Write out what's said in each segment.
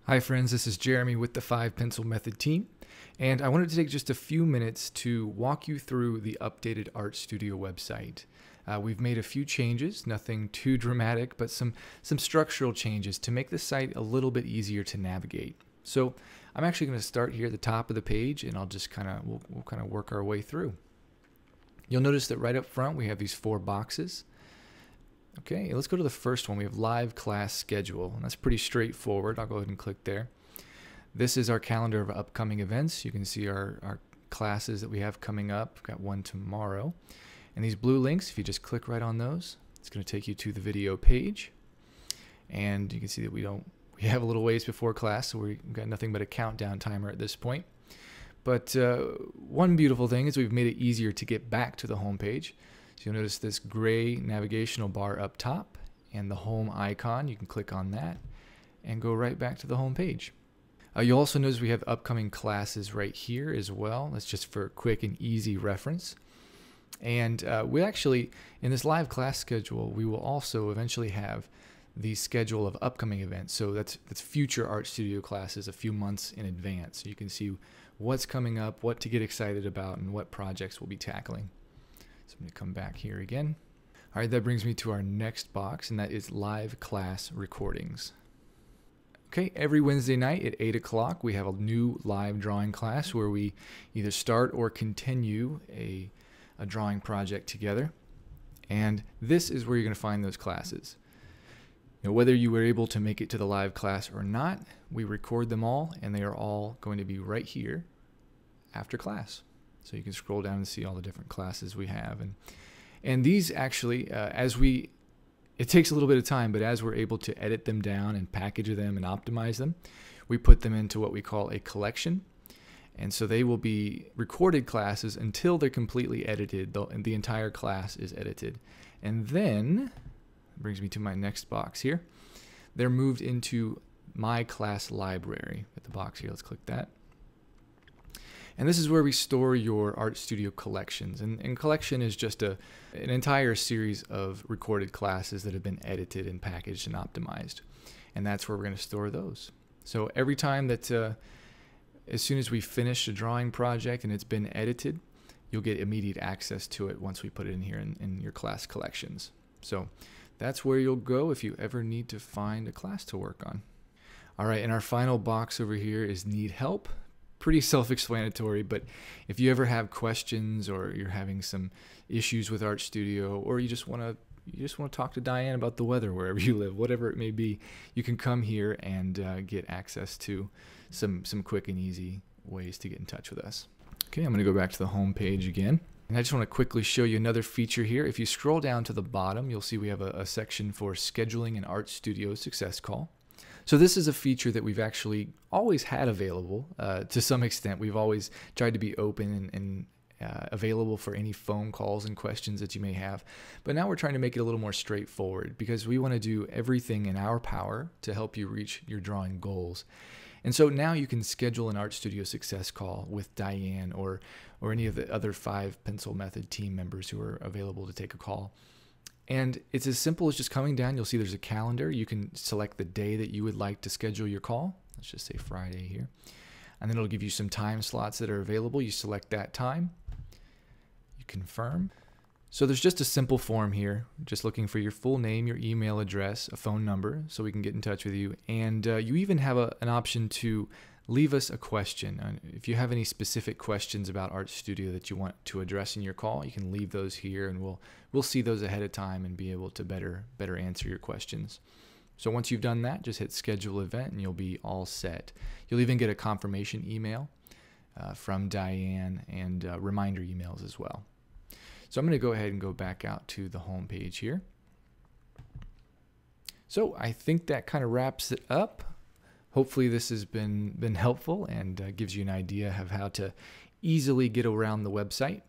Hi friends, this is Jeremy with the 5 Pencil Method team, and I wanted to take just a few minutes to walk you through the updated Art Studio website. We've made a few changes, nothing too dramatic, but some structural changes to make the site a little bit easier to navigate. So I'm actually going to start here at the top of the page, and I'll just we'll kind of work our way through. You'll notice that right up front we have these 4 boxes. Okay, let's go to the first one. We have live class schedule, and that's pretty straightforward. I'll go ahead and click there. This is our calendar of upcoming events. You can see our classes that we have coming up. We've got one tomorrow. And these blue links, if you just click right on those, it's going to take you to the video page. And you can see that we have a little ways before class, so we've got nothing but a countdown timer at this point. But one beautiful thing is we've made it easier to get back to the home page. So you'll notice this gray navigational bar up top and the home icon. You can click on that and go right back to the home page. You'll also notice we have upcoming classes right here as well. That's just for quick and easy reference. And we actually, in this live class schedule, we will also eventually have the schedule of upcoming events. So that's future Art Studio classes a few months in advance. So you can see what's coming up, what to get excited about, and what projects we'll be tackling. So I'm going to come back here again. All right, that brings me to our next box, and that is live class recordings. Okay, every Wednesday night at 8 o'clock, we have a new live drawing class where we either start or continue a drawing project together. And this is where you're going to find those classes. You know, whether you were able to make it to the live class or not, we record them all, and they are all going to be right here after class. So you can scroll down and see all the different classes we have. And these actually, it takes a little bit of time, but as we're able to edit them down and package them and optimize them, we put them into what we call a collection. And so they will be recorded classes until they're completely edited, and the entire class is edited. And then, that brings me to my next box here, they're moved into my class library. At the box here, let's click that. And this is where we store your Art Studio collections. And collection is just an entire series of recorded classes that have been edited and packaged and optimized. And that's where we're going to store those. So every time that, as soon as we finish a drawing project and it's been edited, you'll get immediate access to it once we put it in here in your class collections. So that's where you'll go if you ever need to find a class to work on. All right, and our final box over here is Need Help. Pretty self-explanatory, but if you ever have questions or you're having some issues with Art Studio, or you just want to talk to Diane about the weather wherever you live, whatever it may be, you can come here and get access to some quick and easy ways to get in touch with us. Okay, I'm going to go back to the home page again. And I just want to quickly show you another feature here. If you scroll down to the bottom, you'll see we have a section for scheduling an Art Studio success call. So this is a feature that we've actually always had available to some extent. We've always tried to be open and available for any phone calls and questions that you may have. But now we're trying to make it a little more straightforward because we want to do everything in our power to help you reach your drawing goals. And so now you can schedule an Art Studio success call with Diane or any of the other 5 Pencil Method team members who are available to take a call. And it's as simple as just coming down. You'll see there's a calendar. You can select the day that you would like to schedule your call. Let's just say Friday here. And then it'll give you some time slots that are available. You select that time. You confirm. So there's just a simple form here, just looking for your full name, your email address, a phone number so we can get in touch with you. And you even have an option to leave us a question. If you have any specific questions about Art Studio that you want to address in your call, you can leave those here, and we'll see those ahead of time and be able to better answer your questions. So once you've done that, just hit schedule event and you'll be all set. You'll even get a confirmation email from Diane and reminder emails as well. So I'm going to go ahead and go back out to the home page here. So I think that kind of wraps it up. Hopefully this has been helpful and gives you an idea of how to easily get around the website.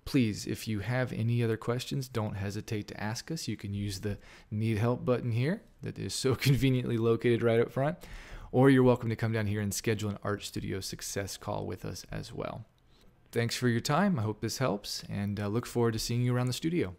Please, if you have any other questions, don't hesitate to ask us. You can use the Need Help button here that is so conveniently located right up front, or you're welcome to come down here and schedule an Art Studio success call with us as well. Thanks for your time. I hope this helps, and look forward to seeing you around the studio.